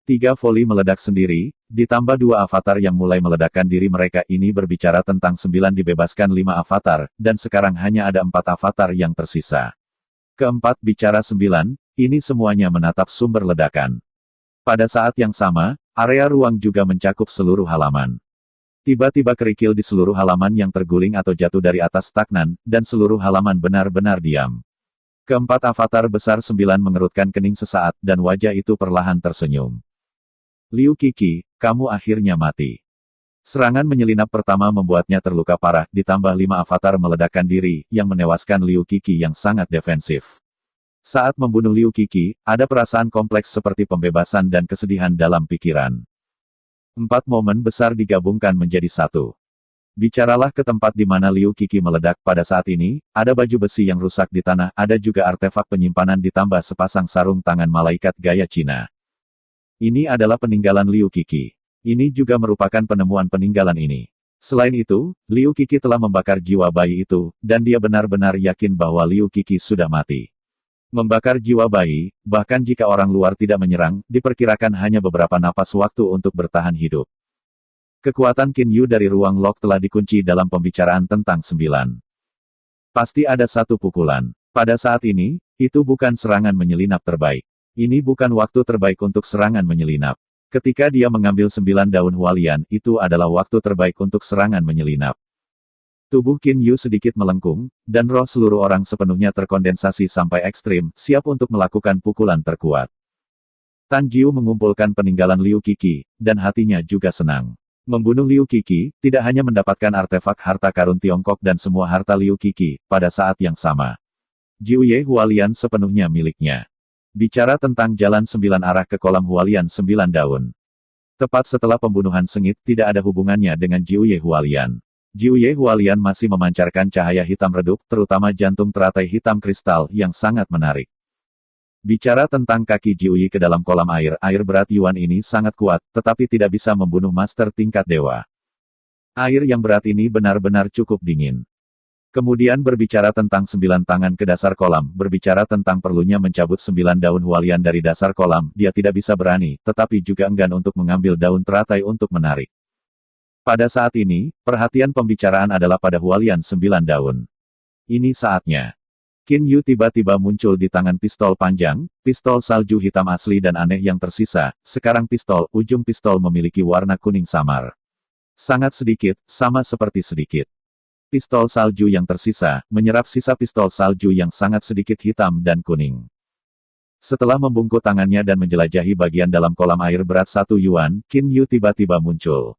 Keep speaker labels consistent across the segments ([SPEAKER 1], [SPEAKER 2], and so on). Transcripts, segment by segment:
[SPEAKER 1] 3 voli meledak sendiri, ditambah 2 avatar yang mulai meledakkan diri mereka ini berbicara tentang 9 dibebaskan 5 avatar, dan sekarang hanya ada 4 avatar yang tersisa. Keempat bicara 9, ini semuanya menatap sumber ledakan. Pada saat yang sama, area ruang juga mencakup seluruh halaman. Tiba-tiba kerikil di seluruh halaman yang terguling atau jatuh dari atas stagnan, dan seluruh halaman benar-benar diam. Keempat avatar besar 9 mengerutkan kening sesaat, dan wajah itu perlahan tersenyum. Liu Qi, kamu akhirnya mati. Serangan menyelinap pertama membuatnya terluka parah, ditambah 5 avatar meledakkan diri, yang menewaskan Liu Qi yang sangat defensif. Saat membunuh Liu Qi, ada perasaan kompleks seperti pembebasan dan kesedihan dalam pikiran. 4 momen besar digabungkan menjadi satu. Bicaralah ke tempat di mana Liu Qi meledak. Pada saat ini, ada baju besi yang rusak di tanah, ada juga artefak penyimpanan ditambah sepasang sarung tangan malaikat gaya Cina. Ini adalah peninggalan Liu Qi. Ini juga merupakan penemuan peninggalan ini. Selain itu, Liu Qi telah membakar jiwa bayi itu, dan dia benar-benar yakin bahwa Liu Qi sudah mati. Membakar jiwa bayi, bahkan jika orang luar tidak menyerang, diperkirakan hanya beberapa napas waktu untuk bertahan hidup. Kekuatan Qin Yu dari ruang lock telah dikunci dalam pembicaraan tentang 9. Pasti ada satu pukulan. Pada saat ini, itu bukan serangan menyelinap terbaik. Ini bukan waktu terbaik untuk serangan menyelinap. Ketika dia mengambil 9 daun hualian, itu adalah waktu terbaik untuk serangan menyelinap. Tubuh Qin Yu sedikit melengkung, dan roh seluruh orang sepenuhnya terkondensasi sampai ekstrim, siap untuk melakukan pukulan terkuat. Tan Jiu mengumpulkan peninggalan Liu Qi, dan hatinya juga senang. Membunuh Liu Qi, tidak hanya mendapatkan artefak harta karun Tiongkok dan semua harta Liu Qi, pada saat yang sama. Jiuye Hualian sepenuhnya miliknya. Bicara tentang jalan 9 arah ke kolam Hualian 9 daun. Tepat setelah pembunuhan sengit, tidak ada hubungannya dengan Jiuye Hualian. Jiuye Hualian masih memancarkan cahaya hitam redup, terutama jantung teratai hitam kristal, yang sangat menarik. Bicara tentang kaki Jiuye ke dalam kolam air berat Yuan ini sangat kuat, tetapi tidak bisa membunuh master tingkat dewa. Air yang berat ini benar-benar cukup dingin. Kemudian berbicara tentang 9 tangan ke dasar kolam, berbicara tentang perlunya mencabut 9 daun hualian dari dasar kolam, dia tidak bisa berani, tetapi juga enggan untuk mengambil daun teratai untuk menarik. Pada saat ini, perhatian pembicaraan adalah pada hualian 9 daun. Ini saatnya. Qin Yu tiba-tiba muncul di tangan pistol panjang, pistol salju hitam asli dan aneh yang tersisa, sekarang ujung pistol memiliki warna kuning samar. Sangat sedikit, sama seperti sedikit. Pistol salju yang tersisa, menyerap sisa pistol salju yang sangat sedikit hitam dan kuning. Setelah membungkuk tangannya dan menjelajahi bagian dalam kolam air berat 1 Yuan, Qin Yu tiba-tiba muncul.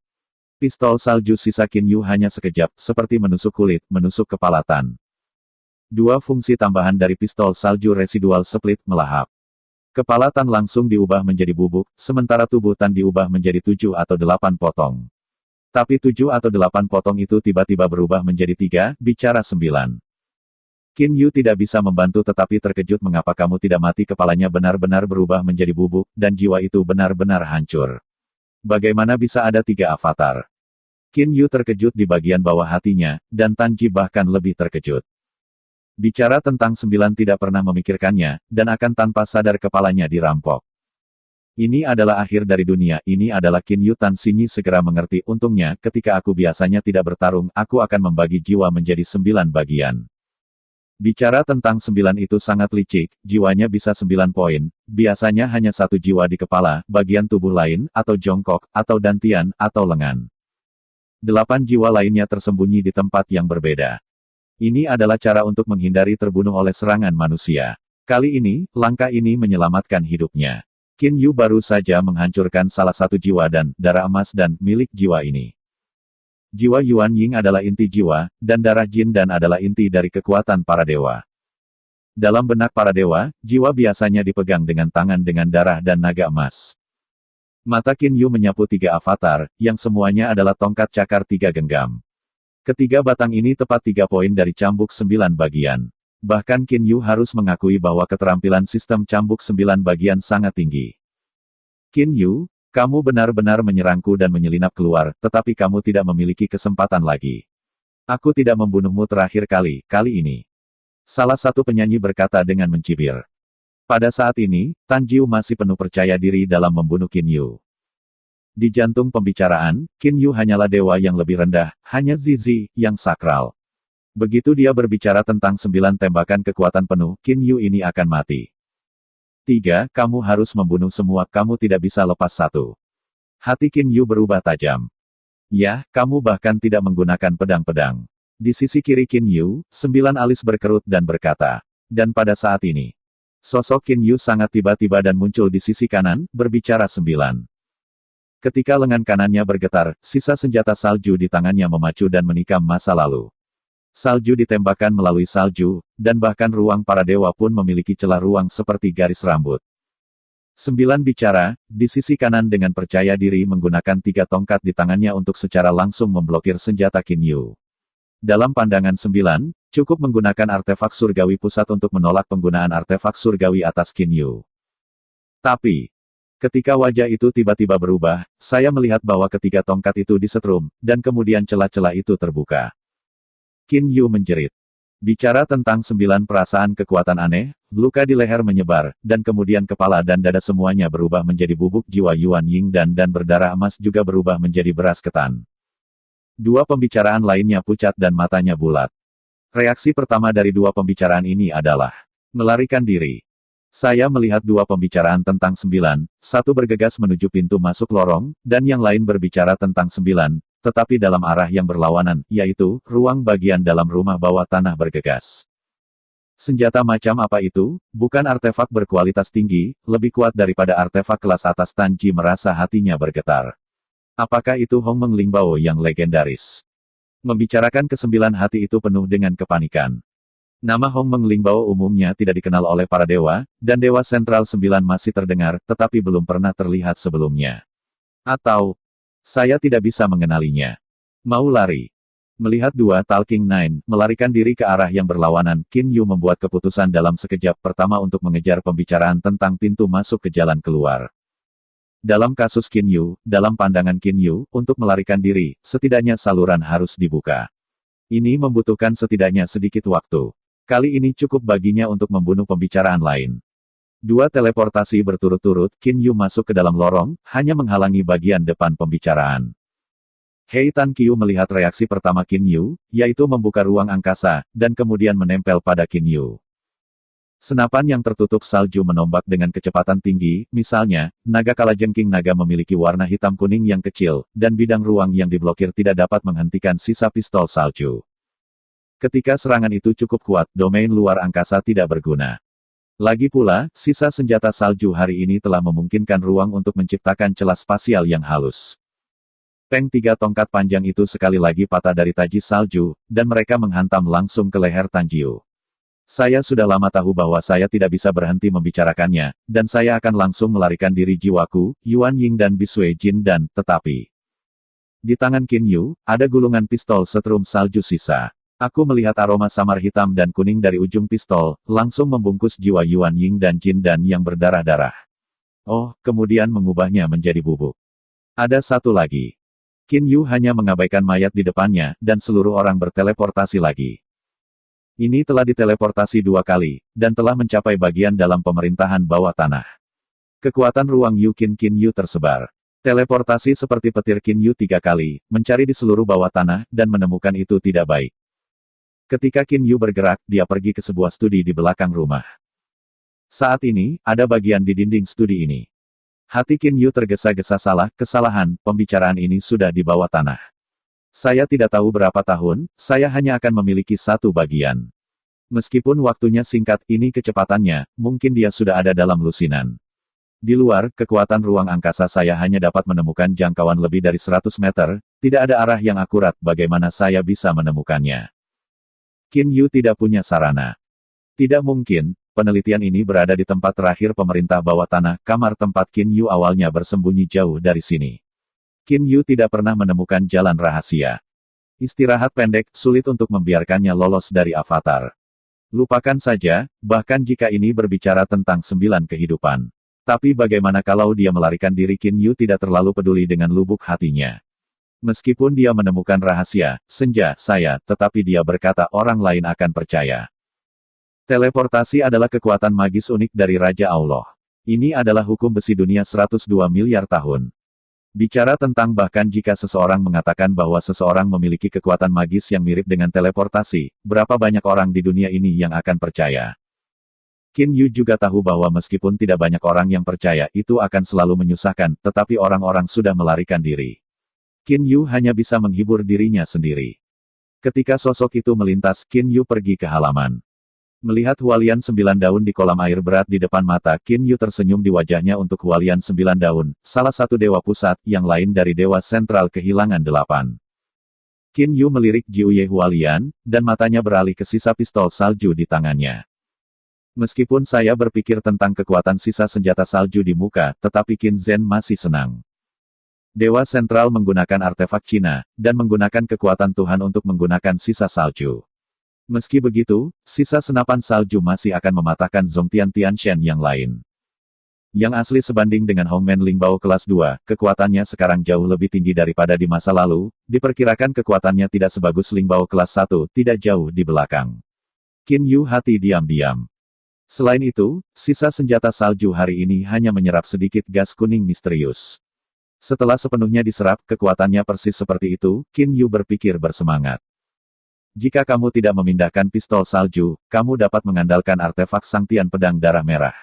[SPEAKER 1] Pistol salju sisa Qin Yu hanya sekejap, seperti menusuk kulit, menusuk kepala Tan. 2 fungsi tambahan dari pistol salju residual split melahap. Kepala Tan langsung diubah menjadi bubuk, sementara tubuh Tan diubah menjadi 7 atau 8 potong. Tapi 7 atau 8 potong itu tiba-tiba berubah menjadi 3, bicara 9. Qin Yu tidak bisa membantu tetapi terkejut mengapa kamu tidak mati. Kepalanya benar-benar berubah menjadi bubuk, dan jiwa itu benar-benar hancur. Bagaimana bisa ada 3 avatar? Qin Yu terkejut di bagian bawah hatinya, dan Tan Ji bahkan lebih terkejut. Bicara tentang 9 tidak pernah memikirkannya, dan akan tanpa sadar kepalanya dirampok. Ini adalah akhir dari dunia, ini adalah Qin Yu. Tan Xinyi segera mengerti, untungnya, ketika aku biasanya tidak bertarung, aku akan membagi jiwa menjadi 9 bagian. Bicara tentang 9 itu sangat licik, jiwanya bisa 9 poin, biasanya hanya 1 jiwa di kepala, bagian tubuh lain, atau jongkok, atau dantian, atau lengan. 8 jiwa lainnya tersembunyi di tempat yang berbeda. Ini adalah cara untuk menghindari terbunuh oleh serangan manusia. Kali ini, langkah ini menyelamatkan hidupnya. Qin Yu baru saja menghancurkan salah satu jiwa dan darah emas dan milik jiwa ini. Jiwa Yuan Ying adalah inti jiwa, dan darah Jin dan adalah inti dari kekuatan para dewa. Dalam benak para dewa, jiwa biasanya dipegang dengan tangan dengan darah dan naga emas. Mata Qin Yu menyapu 3 avatar, yang semuanya adalah tongkat cakar 3 genggam. Ketiga batang ini tepat 3 poin dari cambuk 9 bagian. Bahkan Qin Yu harus mengakui bahwa keterampilan sistem cambuk 9 bagian sangat tinggi. Qin Yu, kamu benar-benar menyerangku dan menyelinap keluar, tetapi kamu tidak memiliki kesempatan lagi. Aku tidak membunuhmu terakhir kali ini. Salah satu penyanyi berkata dengan mencibir. Pada saat ini, Tan Jiu masih penuh percaya diri dalam membunuh Qin Yu. Di jantung pembicaraan, Qin Yu hanyalah dewa yang lebih rendah, hanya Zizi, yang sakral. Begitu dia berbicara tentang 9 tembakan kekuatan penuh, Qin Yu ini akan mati. 3. Kamu harus membunuh semua, kamu tidak bisa lepas satu. Hati Qin Yu berubah tajam. Ya, kamu bahkan tidak menggunakan pedang-pedang. Di sisi kiri Qin Yu, 9 alis berkerut dan berkata. Dan pada saat ini, sosok Qin Yu sangat tiba-tiba dan muncul di sisi kanan, berbicara 9. Ketika lengan kanannya bergetar, sisa senjata salju di tangannya memacu dan menikam masa lalu. Salju ditembakkan melalui salju, dan bahkan ruang para dewa pun memiliki celah ruang seperti garis rambut. 9 bicara, di sisi kanan dengan percaya diri menggunakan 3 tongkat di tangannya untuk secara langsung memblokir senjata Qin Yu. Dalam pandangan 9, cukup menggunakan artefak surgawi pusat untuk menolak penggunaan artefak surgawi atas Qin Yu. Tapi, ketika wajah itu tiba-tiba berubah, saya melihat bahwa ketiga tongkat itu disetrum, dan kemudian celah-celah itu terbuka. Qin Yu menjerit. Bicara tentang 9 perasaan kekuatan aneh, luka di leher menyebar, dan kemudian kepala dan dada semuanya berubah menjadi bubuk jiwa Yuan Ying dan berdarah emas juga berubah menjadi beras ketan. 2 pembicaraan lainnya pucat dan matanya bulat. Reaksi pertama dari 2 pembicaraan ini adalah melarikan diri. Saya melihat 2 pembicaraan tentang 9, satu bergegas menuju pintu masuk lorong, dan yang lain berbicara tentang 9, tetapi dalam arah yang berlawanan, yaitu, ruang bagian dalam rumah bawah tanah bergegas. Senjata macam apa itu? Bukan artefak berkualitas tinggi, lebih kuat daripada artefak kelas atas. Tan Ji merasa hatinya bergetar. Apakah itu Hong Meng Lingbao yang legendaris? Membicarakan ke-9 hati itu penuh dengan kepanikan. Nama Hong Meng Lingbao umumnya tidak dikenal oleh para dewa, dan Dewa Sentral 9 masih terdengar, tetapi belum pernah terlihat sebelumnya. Atau, saya tidak bisa mengenalinya. Mau lari. Melihat 2 Talking Nine melarikan diri ke arah yang berlawanan, Qin Yu membuat keputusan dalam sekejap. Pertama untuk mengejar pembicaraan tentang pintu masuk ke jalan keluar. Dalam kasus Qin Yu, dalam pandangan Qin Yu, untuk melarikan diri, setidaknya saluran harus dibuka. Ini membutuhkan setidaknya sedikit waktu. Kali ini cukup baginya untuk membunuh pembicaraan lain. 2 teleportasi berturut-turut, Qin Yu masuk ke dalam lorong, hanya menghalangi bagian depan pembicaraan. Hei Tan Qiu melihat reaksi pertama Qin Yu, yaitu membuka ruang angkasa, dan kemudian menempel pada Qin Yu. Senapan yang tertutup salju menombak dengan kecepatan tinggi, misalnya, naga kalajengking naga memiliki warna hitam kuning yang kecil, dan bidang ruang yang diblokir tidak dapat menghentikan sisa pistol salju. Ketika serangan itu cukup kuat, domain luar angkasa tidak berguna. Lagi pula, sisa senjata salju hari ini telah memungkinkan ruang untuk menciptakan celah spasial yang halus. Peng 3 tongkat panjang itu sekali lagi patah dari taji salju, dan mereka menghantam langsung ke leher Tan Jiu. Saya sudah lama tahu bahwa saya tidak bisa berhenti membicarakannya, dan saya akan langsung melarikan diri jiwaku, Yuan Ying dan Bisui Jin dan, tetapi. Di tangan Qin Yu, ada gulungan pistol setrum salju sisa. Aku melihat aroma samar hitam dan kuning dari ujung pistol, langsung membungkus jiwa Yuan Ying dan Jin dan yang berdarah-darah. Oh, kemudian mengubahnya menjadi bubuk. Ada satu lagi. Qin Yu hanya mengabaikan mayat di depannya, dan seluruh orang berteleportasi lagi. Ini telah diteleportasi 2 kali, dan telah mencapai bagian dalam pemerintahan bawah tanah. Kekuatan ruang Qin Yu tersebar. Teleportasi seperti petir Qin Yu 3 kali, mencari di seluruh bawah tanah, dan menemukan itu tidak baik. Ketika Qin Yu bergerak, dia pergi ke sebuah studi di belakang rumah. Saat ini, ada bagian di dinding studi ini. Hati Qin Yu tergesa-gesa kesalahan, pembicaraan ini sudah di bawah tanah. Saya tidak tahu berapa tahun, saya hanya akan memiliki satu bagian. Meskipun waktunya singkat, ini kecepatannya, mungkin dia sudah ada dalam lusinan. Di luar, kekuatan ruang angkasa saya hanya dapat menemukan jangkauan lebih dari 100 meter, tidak ada arah yang akurat, bagaimana saya bisa menemukannya. Qin Yu tidak punya sarana. Tidak mungkin, penelitian ini berada di tempat terakhir pemerintah bawah tanah, kamar tempat Qin Yu awalnya bersembunyi jauh dari sini. Qin Yu tidak pernah menemukan jalan rahasia. Istirahat pendek, sulit untuk membiarkannya lolos dari avatar. Lupakan saja, bahkan jika ini berbicara tentang 9 kehidupan. Tapi bagaimana kalau dia melarikan diri? Qin Yu tidak terlalu peduli dengan lubuk hatinya. Meskipun dia menemukan rahasia, senja, saya, tetapi dia berkata orang lain akan percaya. Teleportasi adalah kekuatan magis unik dari Raja Allah. Ini adalah hukum besi dunia 102 miliar tahun. Bicara tentang bahkan jika seseorang mengatakan bahwa seseorang memiliki kekuatan magis yang mirip dengan teleportasi, berapa banyak orang di dunia ini yang akan percaya? Qin Yu juga tahu bahwa meskipun tidak banyak orang yang percaya itu akan selalu menyusahkan, tetapi orang-orang sudah melarikan diri. Qin Yu hanya bisa menghibur dirinya sendiri. Ketika sosok itu melintas, Qin Yu pergi ke halaman. Melihat Hualian 9 daun di kolam air berat di depan mata, Qin Yu tersenyum di wajahnya untuk Hualian 9 daun, salah satu dewa pusat, yang lain dari dewa sentral kehilangan 8. Qin Yu melirik Jiuye Hualian, dan matanya beralih ke sisa pistol salju di tangannya. Meskipun saya berpikir tentang kekuatan sisa senjata salju di muka, tetapi Qin Zhen masih senang. Dewa sentral menggunakan artefak Cina, dan menggunakan kekuatan Tuhan untuk menggunakan sisa salju. Meski begitu, sisa senapan salju masih akan mematahkan Zongtian Tianshan yang lain. Yang asli sebanding dengan Hongmen Lingbao kelas 2, kekuatannya sekarang jauh lebih tinggi daripada di masa lalu, diperkirakan kekuatannya tidak sebagus Lingbao kelas 1, tidak jauh di belakang. Qin Yu hati diam-diam. Selain itu, sisa senjata salju hari ini hanya menyerap sedikit gas kuning misterius. Setelah sepenuhnya diserap, kekuatannya persis seperti itu, Qin Yu berpikir bersemangat. Jika kamu tidak memindahkan pistol salju, kamu dapat mengandalkan artefak Sang Tian Pedang Darah Merah.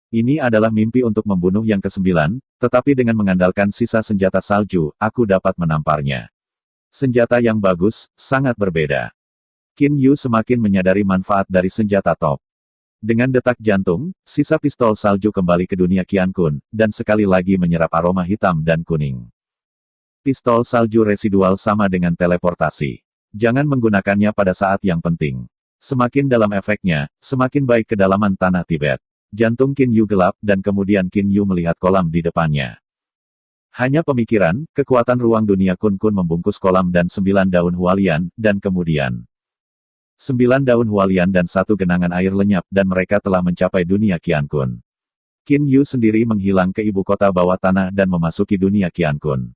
[SPEAKER 1] Ini adalah mimpi untuk membunuh yang ke-9, tetapi dengan mengandalkan sisa senjata salju, aku dapat menamparnya. Senjata yang bagus, sangat berbeda. Qin Yu semakin menyadari manfaat dari senjata top. Dengan detak jantung, sisa pistol salju kembali ke dunia Qian Kun, dan sekali lagi menyerap aroma hitam dan kuning. Pistol salju residual sama dengan teleportasi. Jangan menggunakannya pada saat yang penting. Semakin dalam efeknya, semakin baik kedalaman tanah Tibet. Jantung Qin Yu gelap dan kemudian Qin Yu melihat kolam di depannya. Hanya pemikiran, kekuatan ruang dunia Kun Kun membungkus kolam dan 9 daun Hualian, dan kemudian 9 daun Hualian dan 1 genangan air lenyap dan mereka telah mencapai dunia Qian Kun. Qin Yu sendiri menghilang ke ibu kota bawah tanah dan memasuki dunia Qian Kun.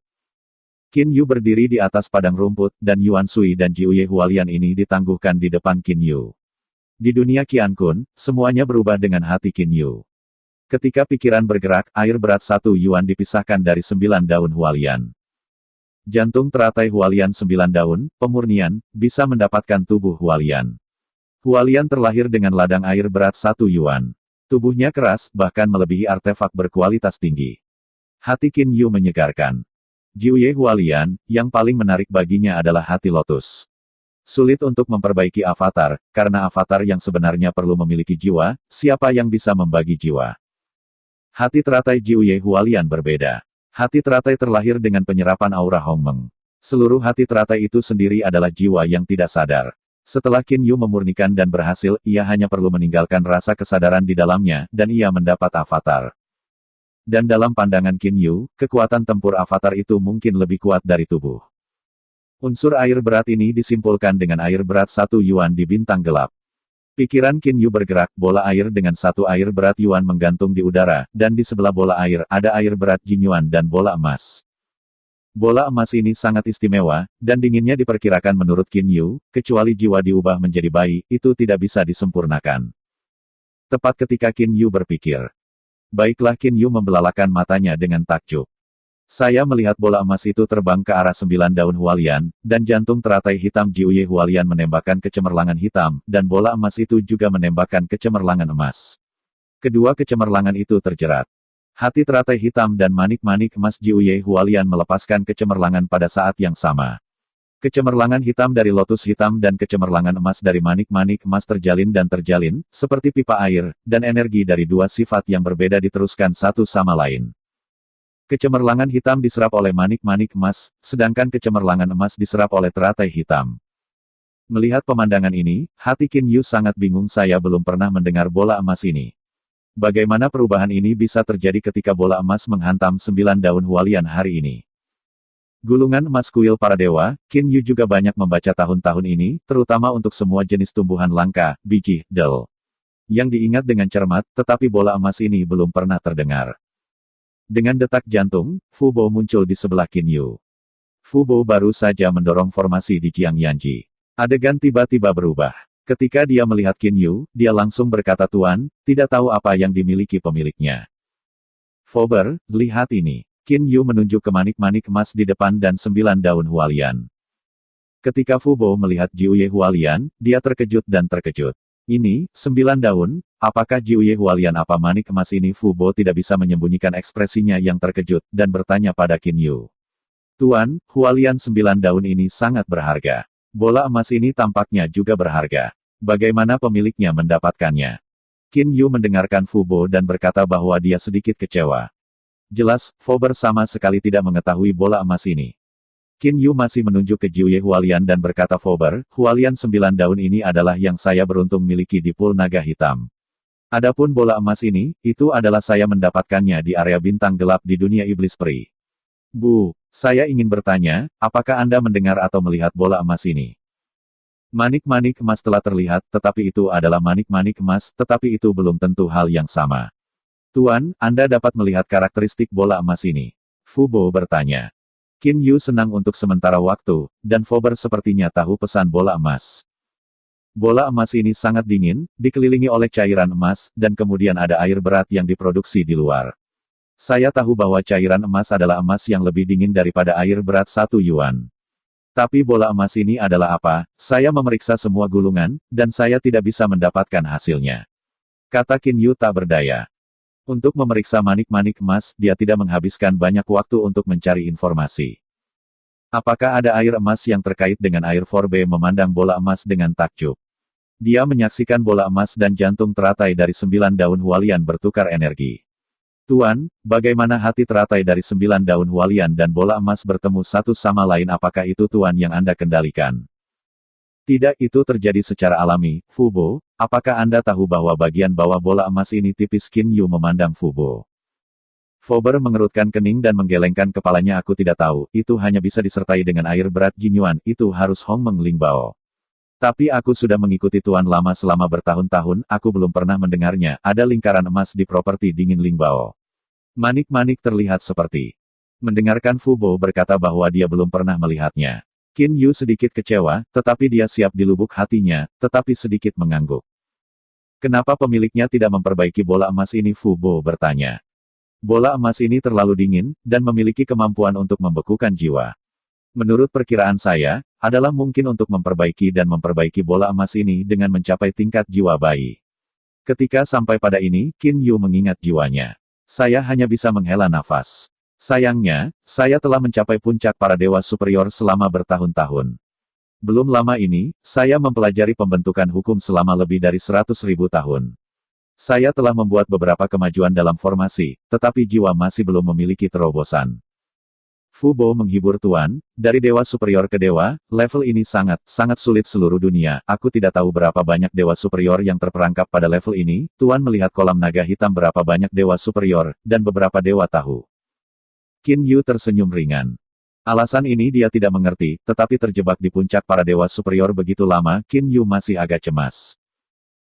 [SPEAKER 1] Qin Yu berdiri di atas padang rumput, dan Yuan Sui dan Jiuye Hualian ini ditangguhkan di depan Qin Yu. Di dunia Qian Kun, semuanya berubah dengan hati Qin Yu. Ketika pikiran bergerak, air berat 1 Yuan dipisahkan dari 9 daun Hualian. Jantung teratai Hualian 9 daun, pemurnian, bisa mendapatkan tubuh Hualian. Hualian terlahir dengan ladang air berat 1 Yuan. Tubuhnya keras, bahkan melebihi artefak berkualitas tinggi. Hati Qin Yu menyegarkan. Jiuye Hualian, yang paling menarik baginya adalah hati lotus. Sulit untuk memperbaiki avatar, karena avatar yang sebenarnya perlu memiliki jiwa, siapa yang bisa membagi jiwa? Hati teratai Jiuye Hualian berbeda. Hati teratai terlahir dengan penyerapan aura Hongmeng. Seluruh hati teratai itu sendiri adalah jiwa yang tidak sadar. Setelah Qin Yu memurnikan dan berhasil, ia hanya perlu meninggalkan rasa kesadaran di dalamnya, dan ia mendapat avatar. Dan dalam pandangan Qin Yu, kekuatan tempur avatar itu mungkin lebih kuat dari tubuh. Unsur air berat ini disimpulkan dengan air berat 1 Yuan di bintang gelap. Pikiran Qin Yu bergerak, bola air dengan 1 air berat Yuan menggantung di udara, dan di sebelah bola air ada air berat Jin Yuan dan bola emas. Bola emas ini sangat istimewa, dan dinginnya diperkirakan menurut Qin Yu, kecuali jiwa diubah menjadi bayi, itu tidak bisa disempurnakan. Tepat ketika Qin Yu berpikir. Baiklah, Qin Yu membelalakan matanya dengan takjub. Saya melihat bola emas itu terbang ke arah 9 daun Hualian, dan jantung teratai hitam Jiuye Hualian menembakkan kecemerlangan hitam, dan bola emas itu juga menembakkan kecemerlangan emas. Kedua kecemerlangan itu terjerat. Hati teratai hitam dan manik-manik emas Jiuye Hualian melepaskan kecemerlangan pada saat yang sama. Kecemerlangan hitam dari lotus hitam dan kecemerlangan emas dari manik-manik emas terjalin dan terjalin, seperti pipa air, dan energi dari dua sifat yang berbeda diteruskan satu sama lain. Kecemerlangan hitam diserap oleh manik-manik emas, sedangkan kecemerlangan emas diserap oleh teratai hitam. Melihat pemandangan ini, hati Qin Yu sangat bingung. Saya belum pernah mendengar bola emas ini. Bagaimana perubahan ini bisa terjadi ketika bola emas menghantam 9 daun Hualian hari ini? Gulungan emas kuil para dewa, Qin Yu juga banyak membaca tahun-tahun ini, terutama untuk semua jenis tumbuhan langka, biji, del. Yang diingat dengan cermat, tetapi bola emas ini belum pernah terdengar. Dengan detak jantung, Fu Bo muncul di sebelah Qin Yu. Fu Bo baru saja mendorong formasi di Jiang Yanji. Adegan tiba-tiba berubah. Ketika dia melihat Qin Yu, dia langsung berkata, "Tuan, tidak tahu apa yang dimiliki pemiliknya." "Faber, lihat ini." Qin Yu menunjuk ke manik-manik emas di depan dan 9 daun hualian. Ketika Fu Bo melihat Jiuye Hualian, dia terkejut dan terkejut. "Ini, 9 daun, apakah Jiuye Hualian apa manik emas ini?" Fu Bo tidak bisa menyembunyikan ekspresinya yang terkejut, dan bertanya pada Qin Yu. "Tuan, hualian 9 daun ini sangat berharga. Bola emas ini tampaknya juga berharga. Bagaimana pemiliknya mendapatkannya?" Qin Yu mendengarkan Fu Bo dan berkata bahwa dia sedikit kecewa. Jelas, Faber sama sekali tidak mengetahui bola emas ini. Qin Yu masih menunjuk ke Jiuye Hualian dan berkata, "Faber, hualian 9 daun ini adalah yang saya beruntung miliki di Pool Naga Hitam. Adapun bola emas ini, itu adalah saya mendapatkannya di area bintang gelap di dunia iblis peri." "Bu, saya ingin bertanya, apakah Anda mendengar atau melihat bola emas ini?" Manik-manik emas telah terlihat, tetapi itu adalah manik-manik emas, tetapi itu belum tentu hal yang sama. "Tuan, Anda dapat melihat karakteristik bola emas ini?" Fu Bo bertanya. Qin Yu senang untuk sementara waktu, dan Faber sepertinya tahu pesan bola emas. Bola emas ini sangat dingin, dikelilingi oleh cairan emas, dan kemudian ada air berat yang diproduksi di luar. Saya tahu bahwa cairan emas adalah emas yang lebih dingin daripada air berat 1 yuan. Tapi bola emas ini adalah apa? Saya memeriksa semua gulungan, dan saya tidak bisa mendapatkan hasilnya. Kata Qin Yu tak berdaya. Untuk memeriksa manik-manik emas, dia tidak menghabiskan banyak waktu untuk mencari informasi. Apakah ada air emas yang terkait dengan air? Forbe memandang bola emas dengan takjub. Dia menyaksikan bola emas dan jantung teratai dari 9 daun hualian bertukar energi. "Tuan, bagaimana hati teratai dari 9 daun hualian dan bola emas bertemu satu sama lain? Apakah itu Tuan yang Anda kendalikan?" "Tidak, itu terjadi secara alami, Fu Bo. Apakah Anda tahu bahwa bagian bawah bola emas ini tipis?" Qin Yu memandang Fu Bo. Faber mengerutkan kening dan menggelengkan kepalanya. "Aku tidak tahu, itu hanya bisa disertai dengan air berat Jinyuan, itu harus Hong Meng Lingbao. Tapi aku sudah mengikuti Tuan lama selama bertahun-tahun, aku belum pernah mendengarnya, ada lingkaran emas di properti dingin Lingbao. Manik-manik terlihat seperti." Mendengarkan Fu Bo berkata bahwa dia belum pernah melihatnya. Qin Yu sedikit kecewa, tetapi dia siap di lubuk hatinya, tetapi sedikit mengangguk. "Kenapa pemiliknya tidak memperbaiki bola emas ini?" Fu Bo bertanya. "Bola emas ini terlalu dingin, dan memiliki kemampuan untuk membekukan jiwa. Menurut perkiraan saya, adalah mungkin untuk memperbaiki bola emas ini dengan mencapai tingkat jiwa bayi." Ketika sampai pada ini, Qin Yu mengingat jiwanya. "Saya hanya bisa menghela nafas. Sayangnya, saya telah mencapai puncak para dewa superior selama bertahun-tahun. Belum lama ini, saya mempelajari pembentukan hukum selama lebih dari 100.000 tahun. Saya telah membuat beberapa kemajuan dalam formasi, tetapi jiwa masih belum memiliki terobosan." Fu Bo menghibur, "Tuan, dari dewa superior ke dewa, level ini sangat sulit seluruh dunia. Aku tidak tahu berapa banyak dewa superior yang terperangkap pada level ini. Tuan melihat kolam naga hitam berapa banyak dewa superior, dan beberapa dewa tahu." Qin Yu tersenyum ringan. Alasan ini dia tidak mengerti, tetapi terjebak di puncak para dewa superior begitu lama, Qin Yu masih agak cemas.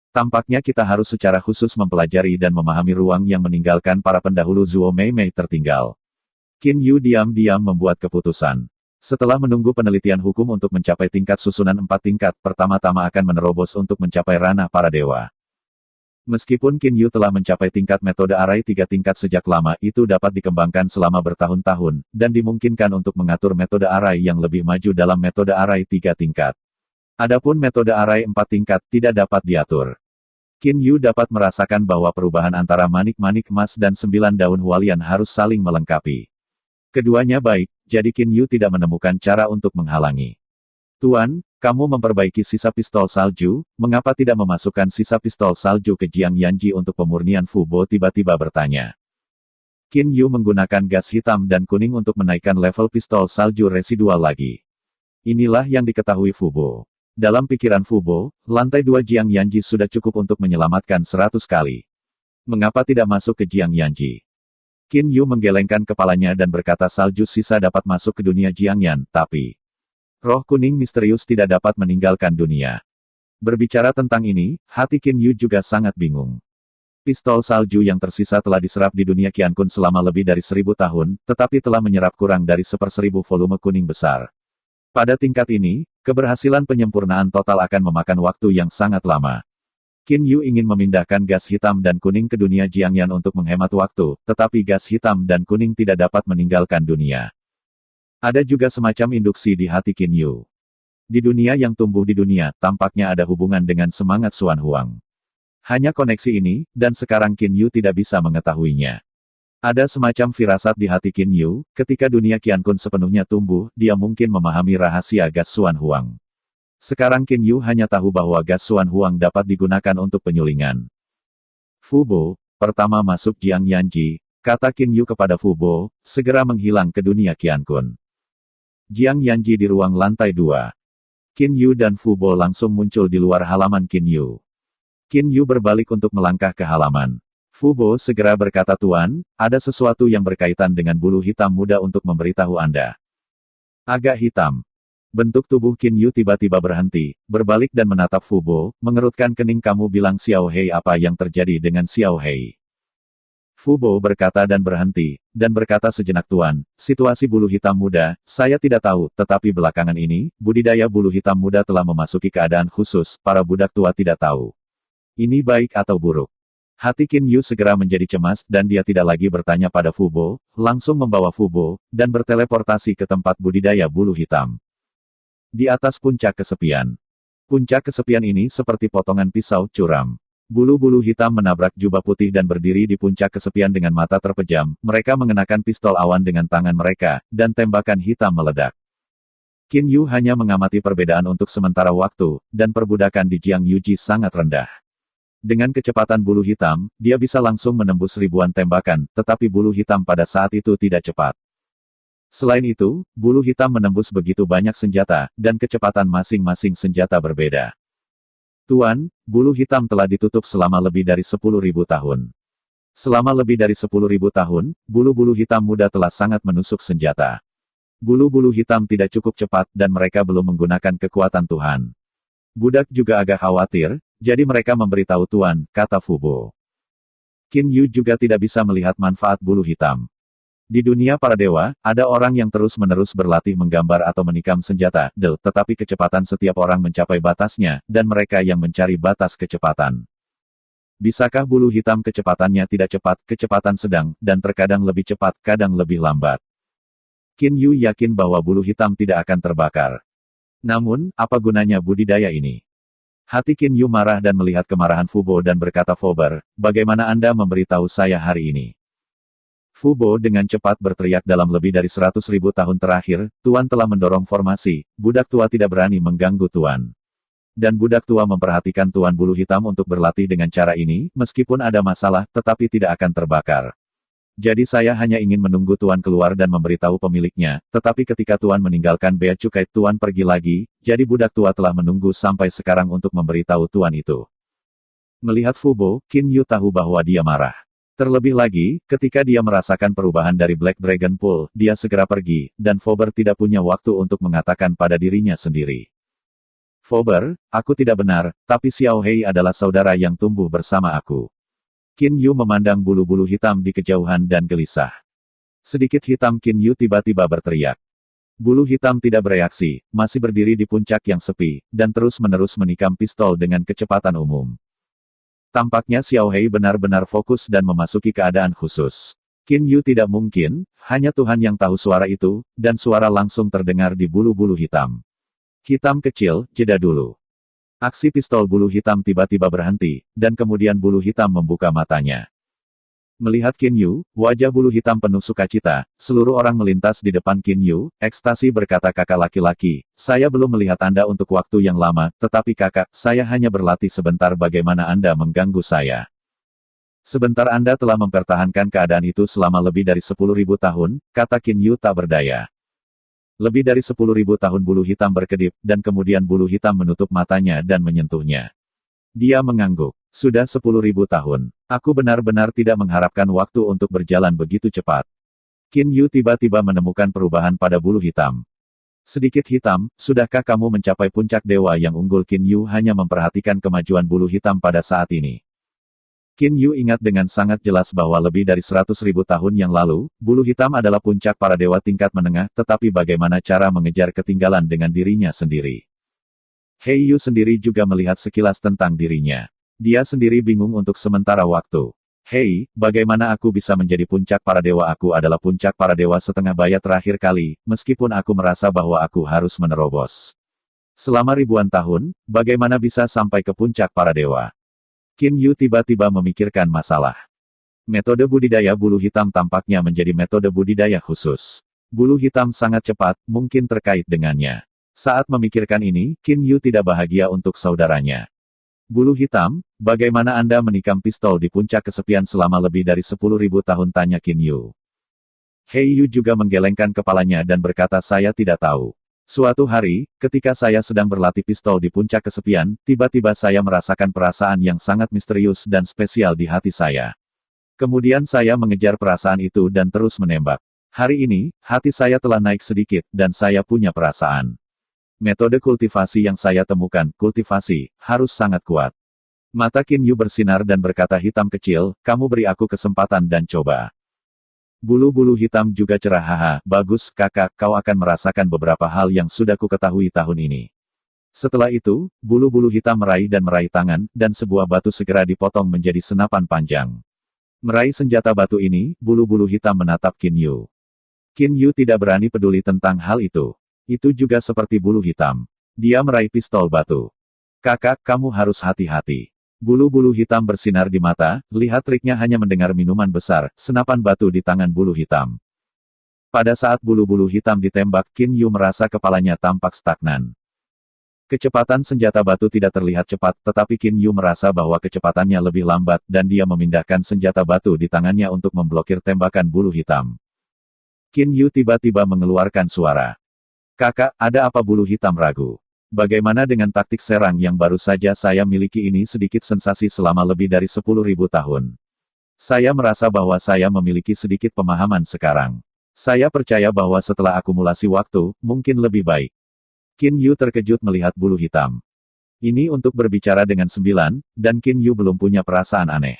[SPEAKER 1] Tampaknya kita harus secara khusus mempelajari dan memahami ruang yang meninggalkan para pendahulu Zuo Mei Mei tertinggal. Qin Yu diam-diam membuat keputusan. Setelah menunggu penelitian hukum untuk mencapai tingkat susunan 4 tingkat, pertama-tama akan menerobos untuk mencapai ranah para dewa. Meskipun Qin Yu telah mencapai tingkat metode arai 3 tingkat sejak lama, itu dapat dikembangkan selama bertahun-tahun, dan dimungkinkan untuk mengatur metode arai yang lebih maju dalam metode arai 3 tingkat. Adapun metode arai 4 tingkat, tidak dapat diatur. Qin Yu dapat merasakan bahwa perubahan antara manik-manik emas dan 9 daun hualian harus saling melengkapi. Keduanya baik, jadi Qin Yu tidak menemukan cara untuk menghalangi. "Tuan, kamu memperbaiki sisa pistol salju, mengapa tidak memasukkan sisa pistol salju ke Jiang Yanji untuk pemurnian?" Fu Bo tiba-tiba bertanya. Qin Yu menggunakan gas hitam dan kuning untuk menaikkan level pistol salju residual lagi. Inilah yang diketahui Fu Bo. Dalam pikiran Fu Bo, lantai 2 Jiang Yanji sudah cukup untuk menyelamatkan 100 kali. Mengapa tidak masuk ke Jiang Yanji? Qin Yu menggelengkan kepalanya dan berkata, "Salju sisa dapat masuk ke dunia Jiangyan, tapi roh kuning misterius tidak dapat meninggalkan dunia." Berbicara tentang ini, hati Qin Yu juga sangat bingung. Pistol salju yang tersisa telah diserap di dunia Qiankun selama lebih dari 1000 tahun, tetapi telah menyerap kurang dari 1/1000 volume kuning besar. Pada tingkat ini, keberhasilan penyempurnaan total akan memakan waktu yang sangat lama. Qin Yu ingin memindahkan gas hitam dan kuning ke dunia Jiangyan untuk menghemat waktu, tetapi gas hitam dan kuning tidak dapat meninggalkan dunia. Ada juga semacam induksi di hati Qin Yu. Di dunia yang tumbuh di dunia, tampaknya ada hubungan dengan semangat Xuan Huang. Hanya koneksi ini, dan sekarang Qin Yu tidak bisa mengetahuinya. Ada semacam firasat di hati Qin Yu, ketika dunia Qiankun sepenuhnya tumbuh, dia mungkin memahami rahasia gas Xuan Huang. Sekarang Qin Yu hanya tahu bahwa gas Xuan Huang dapat digunakan untuk penyulingan. Fu Bo, pertama masuk Jiang Yanji, kata Qin Yu kepada Fu Bo, segera menghilang ke dunia Qiankun. Jiang Yanji di ruang lantai 2. Qin Yu dan Fu Bo langsung muncul di luar halaman Qin Yu. Qin Yu berbalik untuk melangkah ke halaman. Fu Bo segera berkata, "Tuan, ada sesuatu yang berkaitan dengan bulu hitam muda untuk memberitahu Anda." Agak hitam. Bentuk tubuh Qin Yu tiba-tiba berhenti, berbalik dan menatap Fu Bo, mengerutkan kening. "Kamu bilang Xiao Hei, apa yang terjadi dengan Xiao Hei?" Fu Bo berkata dan berhenti, dan berkata sejenak, "Tuan, situasi bulu hitam muda, saya tidak tahu, tetapi belakangan ini, budidaya bulu hitam muda telah memasuki keadaan khusus, para budak tua tidak tahu. Ini baik atau buruk." Hati Qin Yu segera menjadi cemas dan dia tidak lagi bertanya pada Fu Bo, langsung membawa Fu Bo, dan berteleportasi ke tempat budidaya bulu hitam. Di atas puncak kesepian. Puncak kesepian ini seperti potongan pisau curam. Bulu-bulu hitam menabrak jubah putih dan berdiri di puncak kesepian dengan mata terpejam. Mereka mengenakan pistol awan dengan tangan mereka, dan tembakan hitam meledak. Qin Yu hanya mengamati perbedaan untuk sementara waktu, dan perbudakan di Jiang Yuji sangat rendah. Dengan kecepatan bulu hitam, dia bisa langsung menembus ribuan tembakan, tetapi bulu hitam pada saat itu tidak cepat. Selain itu, bulu hitam menembus begitu banyak senjata, dan kecepatan masing-masing senjata berbeda. "Tuan, bulu hitam telah ditutup selama lebih dari 10.000 tahun. Selama lebih dari 10.000 tahun, bulu-bulu hitam muda telah sangat menusuk senjata. Bulu-bulu hitam tidak cukup cepat dan mereka belum menggunakan kekuatan Tuhan. Budak juga agak khawatir, jadi mereka memberitahu Tuan," kata Fu Bo. Qin Yu juga tidak bisa melihat manfaat bulu hitam. Di dunia para dewa, ada orang yang terus-menerus berlatih menggambar atau menikam senjata, tetapi kecepatan setiap orang mencapai batasnya, dan mereka yang mencari batas kecepatan. Bisakah bulu hitam kecepatannya tidak cepat, kecepatan sedang, dan terkadang lebih cepat, kadang lebih lambat? Qin Yu yakin bahwa bulu hitam tidak akan terbakar. Namun, apa gunanya budidaya ini? Hati Qin Yu marah dan melihat kemarahan Fu Bo dan berkata, "Fober, bagaimana Anda memberitahu saya hari ini?" Fu Bo dengan cepat berteriak, "Dalam lebih dari 100.000 tahun terakhir, Tuan telah mendorong formasi, budak tua tidak berani mengganggu Tuan. Dan budak tua memperhatikan Tuan bulu hitam untuk berlatih dengan cara ini, meskipun ada masalah, tetapi tidak akan terbakar. Jadi saya hanya ingin menunggu Tuan keluar dan memberitahu pemiliknya, tetapi ketika Tuan meninggalkan bea cukai, Tuan pergi lagi, jadi budak tua telah menunggu sampai sekarang untuk memberitahu Tuan itu." Melihat Fu Bo, Qin Yu tahu bahwa dia marah. Terlebih lagi, ketika dia merasakan perubahan dari Black Dragon Pool, dia segera pergi, dan Fober tidak punya waktu untuk mengatakan pada dirinya sendiri. "Fober, aku tidak benar, tapi Xiao Hei adalah saudara yang tumbuh bersama aku." Qin Yu memandang bulu-bulu hitam di kejauhan dan gelisah. Sedikit hitam Qin Yu tiba-tiba berteriak. Bulu hitam tidak bereaksi, masih berdiri di puncak yang sepi, dan terus-menerus menikam pistol dengan kecepatan umum. Tampaknya Xiao Hei benar-benar fokus dan memasuki keadaan khusus. Qin Yu tidak mungkin, hanya Tuhan yang tahu suara itu, dan suara langsung terdengar di bulu-bulu hitam. "Hitam kecil, jeda dulu." Aksi pistol bulu hitam tiba-tiba berhenti, dan kemudian bulu hitam membuka matanya. Melihat Qin Yu, wajah bulu hitam penuh sukacita, seluruh orang melintas di depan Qin Yu, ekstasi berkata, "Kakak laki-laki, saya belum melihat Anda untuk waktu yang lama, tetapi kakak, saya hanya berlatih sebentar. Bagaimana Anda mengganggu saya? Sebentar Anda telah mempertahankan keadaan itu selama lebih dari 10.000 tahun, kata Qin Yu tak berdaya. Lebih dari 10.000 tahun bulu hitam berkedip, dan kemudian bulu hitam menutup matanya dan menyentuhnya. Dia mengangguk. Sudah 10.000 tahun. Aku benar-benar tidak mengharapkan waktu untuk berjalan begitu cepat. Qin Yu tiba-tiba menemukan perubahan pada bulu hitam. Sedikit hitam, sudahkah kamu mencapai puncak dewa yang unggul? Qin Yu hanya memperhatikan kemajuan bulu hitam pada saat ini. Qin Yu ingat dengan sangat jelas bahwa lebih dari 100.000 tahun yang lalu, bulu hitam adalah puncak para dewa tingkat menengah, tetapi bagaimana cara mengejar ketinggalan dengan dirinya sendiri. Hei Yu sendiri juga melihat sekilas tentang dirinya. Dia sendiri bingung untuk sementara waktu. Hei, bagaimana aku bisa menjadi puncak para dewa? Aku adalah puncak para dewa setengah baya terakhir kali, meskipun aku merasa bahwa aku harus menerobos. Selama ribuan tahun, bagaimana bisa sampai ke puncak para dewa? Qin Yu tiba-tiba memikirkan masalah. Metode budidaya bulu hitam tampaknya menjadi metode budidaya khusus. Bulu hitam sangat cepat, mungkin terkait dengannya. Saat memikirkan ini, Qin Yu tidak bahagia untuk saudaranya. Bulu hitam, bagaimana Anda menikam pistol di puncak kesepian selama lebih dari 10.000 tahun? Tanya Qin Yu. Hei Yu juga menggelengkan kepalanya dan berkata, saya tidak tahu. Suatu hari, ketika saya sedang berlatih pistol di puncak kesepian, tiba-tiba saya merasakan perasaan yang sangat misterius dan spesial di hati saya. Kemudian saya mengejar perasaan itu dan terus menembak. Hari ini, hati saya telah naik sedikit, dan saya punya perasaan. Metode kultivasi yang saya temukan, kultivasi, harus sangat kuat. Mata Qin Yu bersinar dan berkata, hitam kecil, kamu beri aku kesempatan dan coba. Bulu-bulu hitam juga cerah. Haha, bagus, kakak, kau akan merasakan beberapa hal yang sudah ku ketahui tahun ini. Setelah itu, bulu-bulu hitam meraih tangan, dan sebuah batu segera dipotong menjadi senapan panjang. Meraih senjata batu ini, bulu-bulu hitam menatap Qin Yu. Qin Yu tidak berani peduli tentang hal itu. Itu juga seperti bulu hitam. Dia meraih pistol batu. Kakak, kamu harus hati-hati. Bulu-bulu hitam bersinar di mata, lihat triknya hanya mendengar minuman besar, senapan batu di tangan bulu hitam. Pada saat bulu-bulu hitam ditembak, Qin Yu merasa kepalanya tampak stagnan. Kecepatan senjata batu tidak terlihat cepat, tetapi Qin Yu merasa bahwa kecepatannya lebih lambat, dan dia memindahkan senjata batu di tangannya untuk memblokir tembakan bulu hitam. Qin Yu tiba-tiba mengeluarkan suara. Kakak, ada apa? Bulu hitam ragu. Bagaimana dengan taktik serang yang baru saja saya miliki? Ini sedikit sensasi selama lebih dari 10.000 tahun. Saya merasa bahwa saya memiliki sedikit pemahaman sekarang. Saya percaya bahwa setelah akumulasi waktu, mungkin lebih baik. Qin Yu terkejut melihat bulu hitam. Ini untuk berbicara dengan 9, dan Qin Yu belum punya perasaan aneh.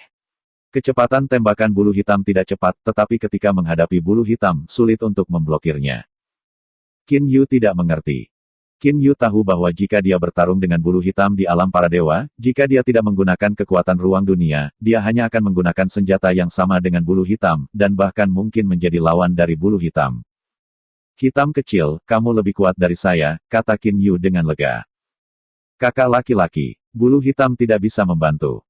[SPEAKER 1] Kecepatan tembakan bulu hitam tidak cepat, tetapi ketika menghadapi bulu hitam, sulit untuk memblokirnya. Qin Yu tidak mengerti. Qin Yu tahu bahwa jika dia bertarung dengan bulu hitam di alam para dewa, jika dia tidak menggunakan kekuatan ruang dunia, dia hanya akan menggunakan senjata yang sama dengan bulu hitam, dan bahkan mungkin menjadi lawan dari bulu hitam. Hitam kecil, kamu lebih kuat dari saya, kata Qin Yu dengan lega. Kakak laki-laki, bulu hitam tidak bisa membantu.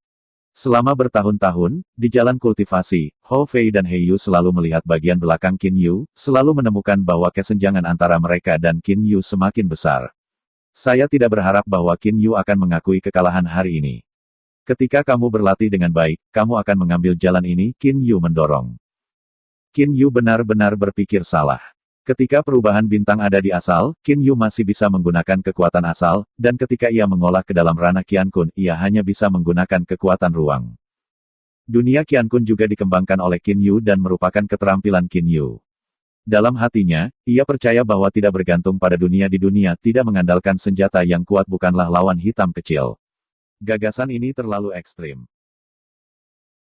[SPEAKER 1] Selama bertahun-tahun, di jalan kultivasi, Hou Fei dan Hei Yu selalu melihat bagian belakang Qin Yu, selalu menemukan bahwa kesenjangan antara mereka dan Qin Yu semakin besar. Saya tidak berharap bahwa Qin Yu akan mengakui kekalahan hari ini. Ketika kamu berlatih dengan baik, kamu akan mengambil jalan ini, Qin Yu mendorong. Qin Yu benar-benar berpikir salah. Ketika perubahan bintang ada di asal, Qin Yu masih bisa menggunakan kekuatan asal, dan ketika ia mengolah ke dalam ranah Qiankun, ia hanya bisa menggunakan kekuatan ruang. Dunia Qiankun juga dikembangkan oleh Qin Yu dan merupakan keterampilan Qin Yu. Dalam hatinya, ia percaya bahwa tidak bergantung pada dunia di dunia, tidak mengandalkan senjata yang kuat bukanlah lawan hitam kecil. Gagasan ini terlalu ekstrim.